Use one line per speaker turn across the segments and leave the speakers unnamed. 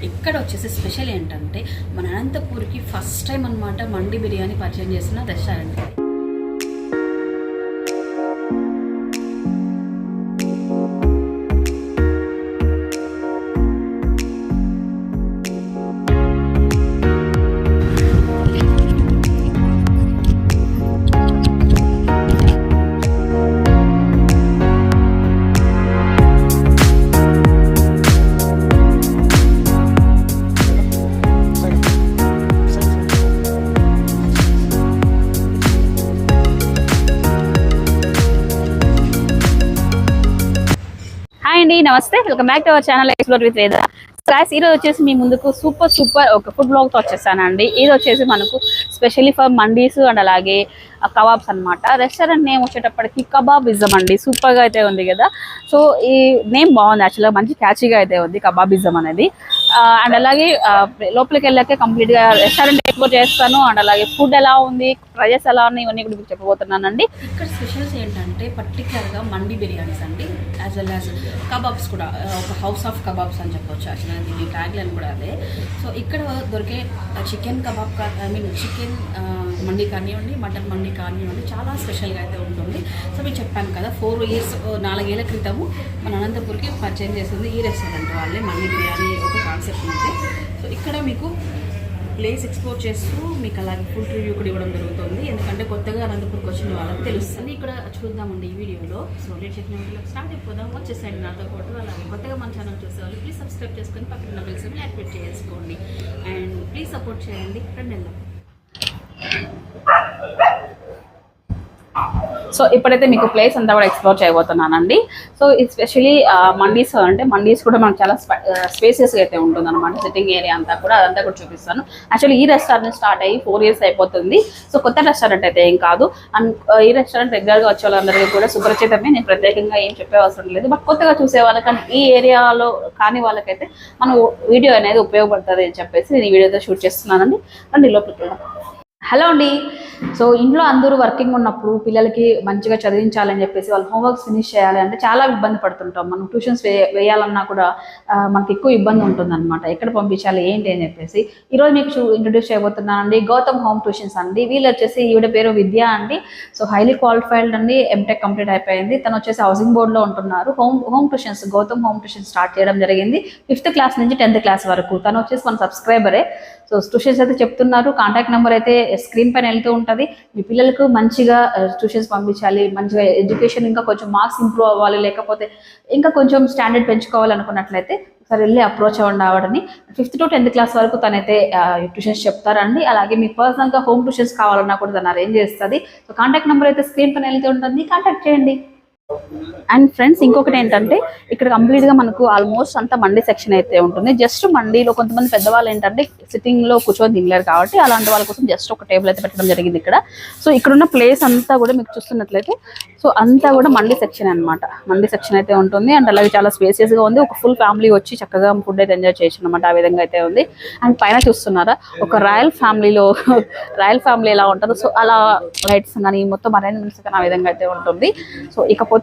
ఇక్కడ వచ్చేసి స్పెషల్ ఏంటంటే మన అనంతపూర్కి ఫస్ట్ టైం అనమాట మండి బిర్యానీ పరిచయం చేసిన రెస్టారెంట్.
నమస్తే, welcome back to our channel explore with వేద. గాయ్స్, ఈరోజు వచ్చేసి మీ ముందుకు సూపర్ ఒక ఫుడ్ బ్లాగ్తో వచ్చేసానండి. ఇది వచ్చేసి మనకు స్పెషల్లీ ఫర్ మండీస్ అండ్ అలాగే కబాబ్స్ అనమాట. రెస్టారెంట్ నేమ్ వచ్చేటప్పటికి కబాబిజం అండి. సూపర్గా అయితే ఉంది కదా. సో ఈ నేమ్ బాగుంది, యాక్చువల్గా మంచి క్యాచీగా అయితే ఉంది కబాబిజం అనేది. అండ్ అలాగే లోపలికి వెళ్ళాకే కంప్లీట్గా రెస్టారెంట్ ఎక్స్ప్లోర్ చేస్తాను. అండ్ అలాగే ఫుడ్ ఎలా ఉంది, ప్రైజెస్ ఎలా ఉన్నాయి, ఇవన్నీ కూడా మీకు చెప్పబోతున్నానండి.
ఇక్కడ స్పెషల్స్ ఏంటంటే పర్టికులర్గా మండి బిర్యానీస్ అండి, యాజ్ వెల్ యాజ్ కబాబ్స్ కూడా. ఒక హౌస్ ఆఫ్ కబాబ్స్ అని చెప్పవచ్చు. యాక్చువల్గా దీని ట్యాగ్ లైన్ కూడా అదే. సో ఇక్కడ దొరికే చికెన్ కబాబ్ చికెన్ మండి కానివ్వండి, మటన్ మండి కానివ్వండి, చాలా స్పెషల్గా అయితే ఉంటుంది. సో మీకు చెప్పాను కదా, 4 ఏళ్ల క్రితము మన అనంతపూర్కి పరిచయం చేసింది ఈ రెస్టారెంట్ వాళ్ళే. మండి బిర్యానీ ఒక కాన్సెప్ట్ ఉంది. సో ఇక్కడ మీకు ప్లేస్ ఎక్స్ప్లోర్ చేస్తూ మీకు అలాగే ఫుడ్ రివ్యూ కూడా ఇవ్వడం జరుగుతుంది. ఎందుకంటే కొత్తగా అనంతపూర్కి వచ్చిన వాళ్ళకి తెలుస్తుంది. ఇక్కడ చూద్దామండి ఈ వీడియోలో. సో లేట్ చెప్పిన వీడియోలో స్టార్ట్ అయిపోదాం. వచ్చేసండి నాతో పాటు. అలాగే కొత్తగా మన ఛానల్ చూసేవాళ్ళు ప్లీజ్ సబ్స్క్రైబ్ చేసుకొని పక్కన బెల్ సింబల్ యాక్టివేట్ చేసుకోండి. అండ్ ప్లీజ్ సపోర్ట్ చేయండి. రండి వెళ్దాం.
సో ఇప్పుడైతే మీకు ప్లేస్ అంతా కూడా ఎక్స్ప్లోర్ చేయబోతున్నానండి. సో ఎస్పెషలీ మండీస్ అంటే మండీస్ కూడా మనకు చాలా స్పేసియస్గా అయితే ఉంటుంది అనమాట. సిట్టింగ్ ఏరియా అంతా కూడా అదంతా కూడా చూపిస్తాను. యాక్చువల్లీ ఈ రెస్టారెంట్ స్టార్ట్ అయ్యి 4 years అయిపోతుంది. సో కొత్త రెస్టారెంట్ అయితే ఏం కాదు. అండ్ ఈ రెస్టారెంట్ రెగ్యులర్గా వచ్చే వాళ్ళందరికీ కూడా సుపరిచితమే. నేను ప్రత్యేకంగా ఏం చెప్పే అవసరం లేదు. బట్ కొత్తగా చూసే వాళ్ళకని ఈ ఏరియాలో కానీ వాళ్ళకైతే మన వీడియో అనేది ఉపయోగపడుతుంది అని చెప్పేసి నేను ఈ వీడియోతో షూట్ చేస్తున్నానండి. రండి లోపలికి వెళ్దాం. హలో అండి. సో ఇంట్లో అందరూ వర్కింగ్ ఉన్నప్పుడు పిల్లలకి మంచిగా చదివించాలని చెప్పేసి వాళ్ళు హోంవర్క్స్ ఫినిష్ చేయాలి అంటే చాలా ఇబ్బంది పడుతుంటాం. మనం ట్యూషన్స్ వేయాలన్నా కూడా మనకి ఎక్కువ ఇబ్బంది ఉంటుందన్నమాట. ఎక్కడ పంపించాలి ఏంటి అని చెప్పేసి ఈరోజు మీకు ఇంట్రొడ్యూస్ చేయబోతున్నానండి. గౌతమ్ హోమ్ ట్యూషన్స్ అండి. వీళ్ళు వచ్చేసి ఈవిడ పేరు విద్య అండి. సో హైలీ క్వాలిఫైడ్ అండి. ఎంటెక్ కంప్లీట్ అయిపోయింది. తను వచ్చేసి హౌసింగ్ బోర్డ్లో ఉంటున్నారు. Home tuitions Gautam home tuitions start చేయడం జరిగింది 5th క్లాస్ నుంచి 10th క్లాస్ వరకు. తను వచ్చేసి మన సబ్స్క్రైబరే. సో ట్యూషన్స్ అయితే చెప్తున్నారు. కాంటాక్ట్ నెంబర్ అయితే స్క్రీన్ పైన వెళ్తూ ఉంటుంది. మీ పిల్లలకు మంచిగా ట్యూషన్స్ పంపించాలి, మంచిగా ఎడ్యుకేషన్ ఇంకా కొంచెం మార్క్స్ ఇంప్రూవ్ అవ్వాలి, లేకపోతే ఇంకా కొంచెం స్టాండర్డ్ పెంచుకోవాలి అనుకున్నట్లయితే ఒకసారి వెళ్ళి అప్రోచ్ అవ్వండి ఆవిడని. 5th to 10th క్లాస్ వరకు తనైతే ట్యూషన్స్ చెప్తారండి. అలాగే మీకు పర్సనల్గా హోమ్ ట్యూషన్స్ కావాలన్నా కూడా తను అరేంజ్ చేస్తుంది. సో కాంటాక్ట్ నెంబర్ అయితే స్క్రీన్ పైన వెళ్తూ ఉంటుంది, కాంటాక్ట్ చేయండి. అండ్ ఫ్రెండ్స్, ఇంకొకటి ఏంటంటే ఇక్కడ కంప్లీట్గా మనకు ఆల్మోస్ట్ అంతా మండీ సెక్షన్ అయితే ఉంటుంది. జస్ట్ మండీలో కొంతమంది పెద్దవాళ్ళు ఏంటంటే సిట్టింగ్లో కూర్చొని తినలేరు కాబట్టి అలాంటి వాళ్ళ కోసం జస్ట్ ఒక టేబుల్ అయితే పెట్టడం జరిగింది ఇక్కడ. సో ఇక్కడున్న ప్లేస్ అంతా కూడా మీకు చూస్తున్నట్లయితే సో అంతా కూడా మండీ సెక్షన్ అనమాట. మండీ సెక్షన్ అయితే ఉంటుంది. అండ్ అలాగే చాలా స్పేసియస్గా ఉంది. ఒక ఫుల్ ఫ్యామిలీ వచ్చి చక్కగా ఫుడ్ అయితే ఎంజాయ్ చేయొచ్చు అనమాట. ఆ విధంగా అయితే ఉంది. అండ్ పైన చూస్తున్నారా, ఒక రాయల్ ఫ్యామిలీ ఎలా ఉంటుందో సో అలా లైట్స్ కానీ మొత్తం అరేంజ్మెంట్స్ కానీ ఆ విధంగా అయితే ఉంటుంది. సో ఇకపోతే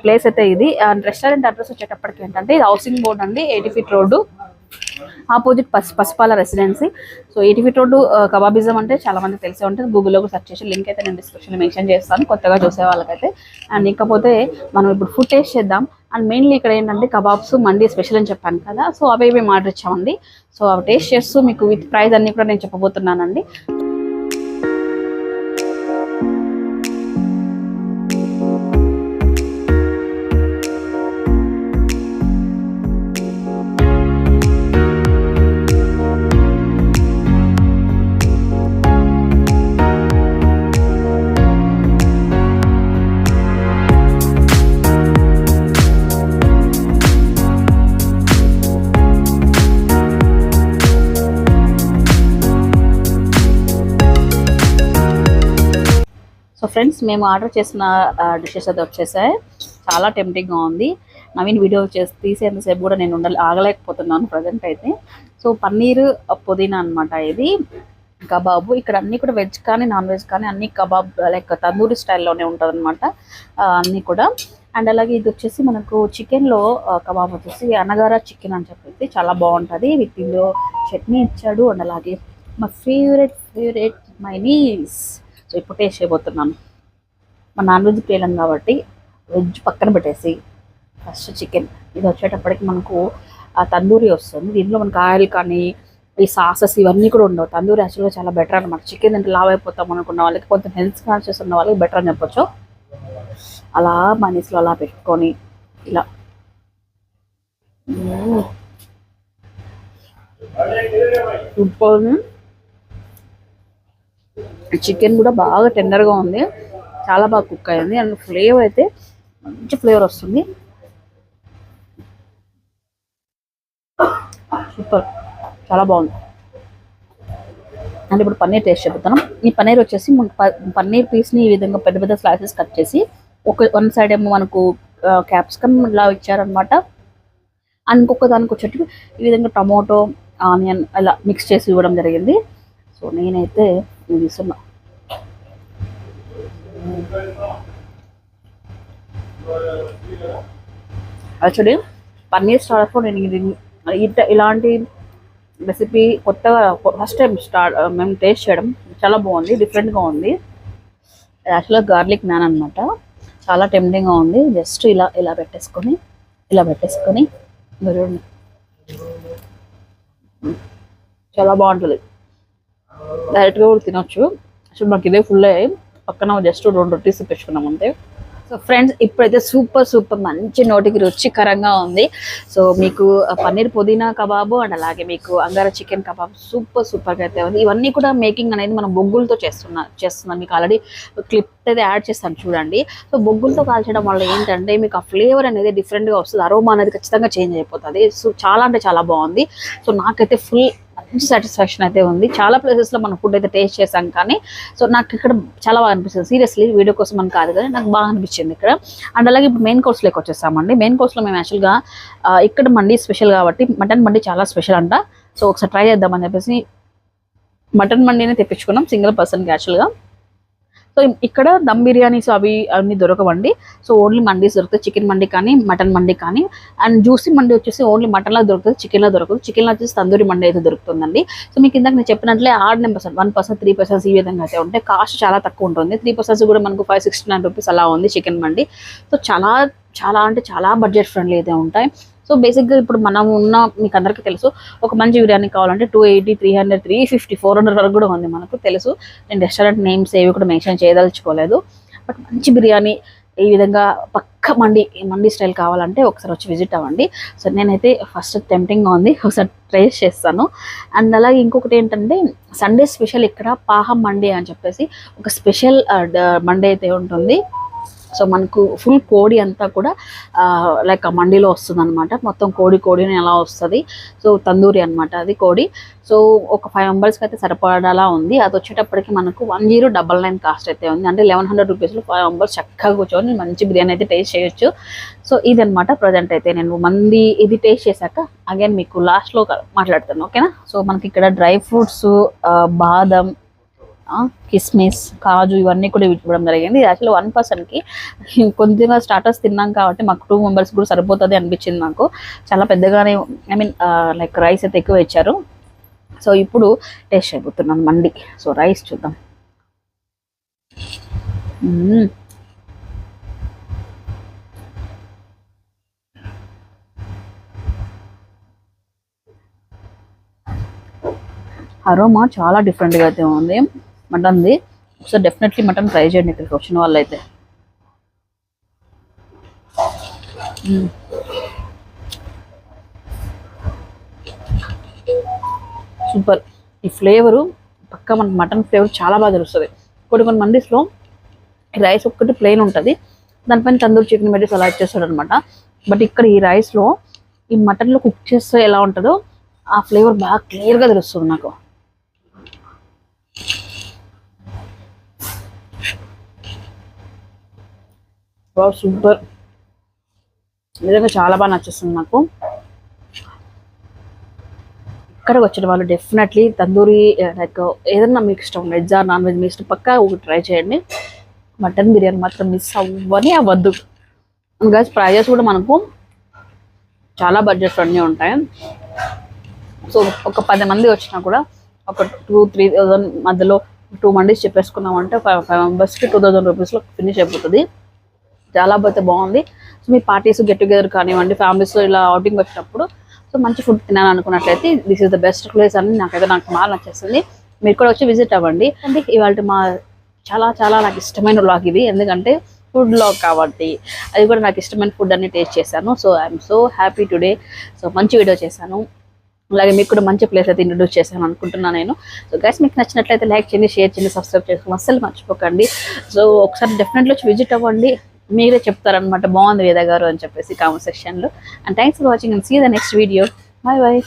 ప్లేస్ అయితే ఇది. రెస్టారెంట్ అడ్రస్ వచ్చేటప్పటికి ఏంటంటే ఇది హౌసింగ్ బోర్డ్ అండి, 80 feet road opposite Pasupala residency. So 80 feet road Kababism అంటే చాలా మంది తెలిసే ఉంటుంది. గూగుల్లో కూడా సెర్చ్ చేసి లింక్ అయితే నేను డిస్క్రిప్షన్లో మెన్షన్ చేస్తాను కొత్తగా చూసే వాళ్ళకైతే. అండ్ ఇకపోతే మనం ఇప్పుడు ఫుడ్ టేస్ట్ చేద్దాం. అండ్ మెయిన్లీ ఇక్కడ ఏంటంటే కబాబ్స్ మండీ స్పెషల్ అని చెప్పాను కదా. సో అవి మేము ఆర్డర్ ఇచ్చామండి. సో అవి టేస్ట్ చేస్తూ మీకు విత్ ప్రైస్ అన్నీ కూడా నేను చెప్పబోతున్నానండి. సో ఫ్రెండ్స్, మేము ఆర్డర్ చేసిన డిషెస్ అయితే వచ్చేసాయి. చాలా టెంప్టింగ్గా ఉంది. నవీన్ వీడియో తీసేంతసేపు కూడా నేను ఆగలేకపోతున్నాను ప్రజెంట్ అయితే. సో పన్నీర్ పుదీనా అనమాట ఇది కబాబు. ఇక్కడ అన్నీ కూడా వెజ్ కానీ నాన్ వెజ్ కానీ అన్ని కబాబ్ లైక్ తందూరి స్టైల్లోనే ఉంటుంది అనమాట అన్నీ కూడా. అండ్ అలాగే ఇది వచ్చేసి మనకు చికెన్లో కబాబ్ వచ్చేసి అనగారా చికెన్ అని చెప్పేసి చాలా బాగుంటుంది. విత్ ఇందులో చట్నీ ఇచ్చాడు. అండ్ అలాగే మా ఫేవరెట్ మైనీస్. సో ఇప్పుడు టేస్ట్ చేయబోతున్నాను. మా నాన్ వెజ్ ప్రియులం కాబట్టి వెజ్ పక్కన పెట్టేసి ఫస్ట్ చికెన్. ఇది వచ్చేటప్పటికి మనకు ఆ తందూరి వస్తుంది. దీంట్లో మనకు ఆయిల్ కానీ ఈ సాసెస్ ఇవన్నీ కూడా ఉండవు. తందూరి యాక్చువల్గా చాలా బెటర్ అనమాట. చికెన్ అంటే లావ్ అయిపోతాం అనుకున్న వాళ్ళకి, కొంచెం హెల్త్ కాన్షియస్ ఉన్న వాళ్ళకి బెటర్ అని చెప్పొచ్చు. అలా మనీస్లో అలా పెట్టుకొని ఇలా సూపర్. చికెన్ కూడా బాగా టెండర్గా ఉంది, చాలా బాగా కుక్ అయింది. అండ్ ఫ్లేవర్ అయితే మంచి ఫ్లేవర్ వస్తుంది. సూపర్, చాలా బాగుంది. అంటే ఇప్పుడు పన్నీర్ టేస్ట్ చెప్తాను. ఈ పన్నీర్ వచ్చేసి పన్నీర్ పీస్ని ఈ విధంగా పెద్ద పెద్ద స్లైసెస్ కట్ చేసి వన్ సైడ్ ఏమో మనకు క్యాప్సికమ్ ఇలా ఇచ్చారనమాట. అండ్ ఇంకొక దానికి వచ్చేటి ఈ విధంగా టమోటో ఆనియన్ అలా మిక్స్ చేసి ఇవ్వడం జరిగింది. సో నేనైతే ఇది ఇస్తున్నా. యాక్చువల్లీ పన్నీర్ స్టార్ట్లో నేను ఇలాంటి రెసిపీ కొత్తగా ఫస్ట్ టైం మేము టేస్ట్ చేయడం చాలా బాగుంది, డిఫరెంట్గా ఉంది. యాక్చువల్గా గార్లిక్ నాన్ అనమాట. చాలా టెంప్టింగ్గా ఉంది. జస్ట్ ఇలా పెట్టేసుకొని చాలా బాగుంటుంది. డైరెక్ట్గా కూడా తినొచ్చు. అసలు మాకు ఇదే ఫుల్ అయ్యి పక్కన జస్ట్ 2 రొటీస్ పెట్టుకున్నాం అంతే. సో ఫ్రెండ్స్, ఇప్పుడైతే సూపర్ మంచి నోటికి రుచికరంగా ఉంది. సో మీకు పన్నీర్ పుదీనా కబాబు అండ్ అలాగే మీకు అంగారా చికెన్ కబాబ్ సూపర్గా అయితే ఉంది. ఇవన్నీ కూడా మేకింగ్ అనేది మనం బొగ్గులతో చేస్తున్నాం. మీకు ఆల్రెడీ క్లిప్ అయితే యాడ్ చేస్తాను చూడండి. సో బొగ్గులతో కాల్చడం వల్ల ఏంటంటే మీకు ఆ ఫ్లేవర్ అనేది డిఫరెంట్గా వస్తుంది. అరోమా అనేది ఖచ్చితంగా చేంజ్ అయిపోతుంది. సో చాలా అంటే చాలా బాగుంది. సో నాకైతే ఫుల్ మంచి సాటిస్ఫాక్షన్ అయితే ఉంది. చాలా ప్లేసెస్లో మనం ఫుడ్ అయితే టేస్ట్ చేసాం, కానీ సో నాకు ఇక్కడ చాలా బాగా అనిపిస్తుంది. సీరియస్లీ వీడియో కోసం అని కాదు కానీ నాకు బాగా అనిపించింది ఇక్కడ. అండ్ అలాగే ఇప్పుడు మెయిన్ కోర్స్లోకి వచ్చేసామండి. మెయిన్ కోర్స్లో మేము యాక్చువల్గా ఇక్కడ మండీ స్పెషల్ కాబట్టి మటన్ మండీ చాలా స్పెషల్ అంట. సో ఒకసారి ట్రై చేద్దామని చెప్పేసి మటన్ మండీనే తెప్పించుకున్నాం సింగిల్ పర్సన్కి యాక్చువల్గా. సో ఇక్కడ దమ్ బిర్యానీస్ అన్నీ దొరకవండి. సో ఓన్లీ మండీస్ దొరుకుతాయి. చికెన్ మండీ కానీ మటన్ మండీ కానీ. అండ్ జ్యూసీ మండీ వచ్చేసి ఓన్లీ మటన్లో దొరుకుతుంది, చికెన్లో దొరకదు. చికెన్లో వచ్చేసి తందూరి మండీ అయితే దొరుకుతుందండి. సో మీకు ఇందాక నేను చెప్పినట్లే 1%, 3% ఈ విధంగా అయితే ఉంటాయి. కాస్ట్ చాలా తక్కువ ఉంటుంది. 3% కూడా మనకు 569 రూపీస్ అలా ఉంది చికెన్ మండీ. సో చాలా అంటే చాలా బడ్జెట్ ఫ్రెండ్లీ అయితే ఉంటాయి. సో బేసిక్గా ఇప్పుడు మనం మీకు అందరికీ తెలుసు, ఒక మంచి బిర్యానీ కావాలంటే 280, 300, 350, 400 వరకు కూడా ఉంది మనకు తెలుసు. నేను రెస్టారెంట్ నేమ్స్ ఏవి కూడా మెన్షన్ చేయదలుచుకోలేదు. బట్ మంచి బిర్యానీ ఈ విధంగా పక్క మండీ స్టైల్ కావాలంటే ఒకసారి వచ్చి విజిట్ అవ్వండి. సో నేనైతే ఫస్ట్ టెంప్టింగ్గా ఉంది, ఒకసారి ట్రై చేస్తాను. అండ్ అలాగే ఇంకొకటి ఏంటంటే సండే స్పెషల్ ఇక్కడ పాహం మండీ అని చెప్పేసి ఒక స్పెషల్ మండీ అయితే ఉంటుంది. సో మనకు ఫుల్ కోడి అంతా కూడా లైక్ ఆ మండీలో వస్తుంది అనమాట. మొత్తం కోడిని ఎలా వస్తుంది. సో తందూరి అనమాట అది కోడి. సో ఒక 5 మెంబర్స్కి అయితే సరిపడాలా ఉంది. అది వచ్చేటప్పటికి మనకు 1099 కాస్ట్ అయితే ఉంది. అంటే 1100 రూపీస్లో 5 మెంబర్స్ చక్కగా కూర్చొని మంచి బిర్యానీ అయితే టేస్ట్ చేయొచ్చు. సో ఇదనమాట ప్రజెంట్ అయితే నేను మంది ఇది టేస్ట్ చేశాక అగైన్ మీకు లాస్ట్లో మాట్లాడతాను, ఓకేనా. సో మనకి ఇక్కడ డ్రై ఫ్రూట్స్, బాదం, కిస్మిస్, కాజు ఇవన్నీ కూడా ఇవ్వడం జరిగింది. యాక్చువల్లీ 1 పర్సన్కి కొద్దిగా స్టార్టర్స్ తిన్నాం కాబట్టి మాకు 2 మెంబర్స్ కూడా సరిపోతుంది అనిపించింది నాకు. చాలా పెద్దగానే లైక్ రైస్ అయితే ఎక్కువ ఇచ్చారు. సో ఇప్పుడు టేస్ట్ అయిపోతున్నాను మండి. సో రైస్ చూద్దాం. అరోమా చాలా డిఫరెంట్గా అయితే ఉంది మటన్ది. ఒకసారి డెఫినెట్లీ మటన్ ట్రై చేయండి ఇక్కడికి వచ్చిన వాళ్ళు అయితే. సూపర్. ఈ ఫ్లేవరు పక్కా మనకు మటన్ ఫ్లేవర్ చాలా బాగా తెలుస్తుంది. కొన్ని మండీస్లో రైస్ ఒక్కటి ప్లెయిన్ ఉంటుంది, దానిపైన తందూరి చికెన్ పెట్టి అలా ఇచ్చేస్తాడు అనమాట. బట్ ఇక్కడ ఈ రైస్లో ఈ మటన్లో కుక్ చేస్తే ఎలా ఉంటుందో ఆ ఫ్లేవర్ బాగా క్లియర్గా తెలుస్తుంది నాకు. సూపర్, నిజంగా చాలా బాగా నచ్చేస్తుంది నాకు. ఇక్కడికి వచ్చిన వాళ్ళు డెఫినెట్లీ తందూరి లైక్ ఏదన్నా మీకు ఇష్టం, వెజ్ ఆర్ నాన్ వెజ్ మీ ఇష్టం, పక్కా ఒకటి ట్రై చేయండి. మటన్ బిర్యానీ మాత్రం మిస్ అవ్వద్దు. గైస్ ప్రైజెస్ కూడా మనకు చాలా బడ్జెట్ ఫ్రెండ్లీ ఉంటాయి. సో ఒక 10 మంది వచ్చినా కూడా ఒక 2-3,000 మధ్యలో 2 మండీస్ చెప్పేసుకున్నామంటే 5 మెంబర్స్కి 2,000 రూపీస్లో ఫినిష్ అయిపోతుంది. చాలా అయితే బాగుంది. సో మీ పార్టీస్ గెట్ టుగెదర్ కానివ్వండి, ఫ్యామిలీస్లో ఇలా అవుటింగ్ వచ్చినప్పుడు సో మంచి ఫుడ్ తినాలనుకున్నట్లయితే this is the best place అని నాకు బాగా నచ్చేస్తుంది. మీరు కూడా వచ్చి విజిట్ అవ్వండి. అంటే ఇవాళ మా చాలా చాలా నాకు ఇష్టమైన వ్లాగ్ ఇది, ఎందుకంటే ఫుడ్ వ్లాగ్ కాబట్టి అది కూడా నాకు ఇష్టమైన ఫుడ్ అన్ని టేస్ట్ చేశాను. So I'm so happy today. So మంచి వీడియో చేశాను, అలాగే మీకు కూడా మంచి ప్లేస్ అయితే ఇంట్రొడ్యూస్ చేశాను అనుకుంటున్నాను నేను. సో గైస్ మీకు నచ్చినట్లయితే లైక్ చేయండి, షేర్ చేయండి, సబ్స్క్రైబ్ చేసుకోండి, అస్సలు మర్చిపోకండి. సో ఒకసారి డెఫినెట్లీ వచ్చి విజిట్ అవ్వండి. మీరే చెప్తారనమాట బాగుంది వేద గారు అని చెప్పేసి కామెంట్ సెక్షన్లో. And thanks for watching and see the next video. Bye bye.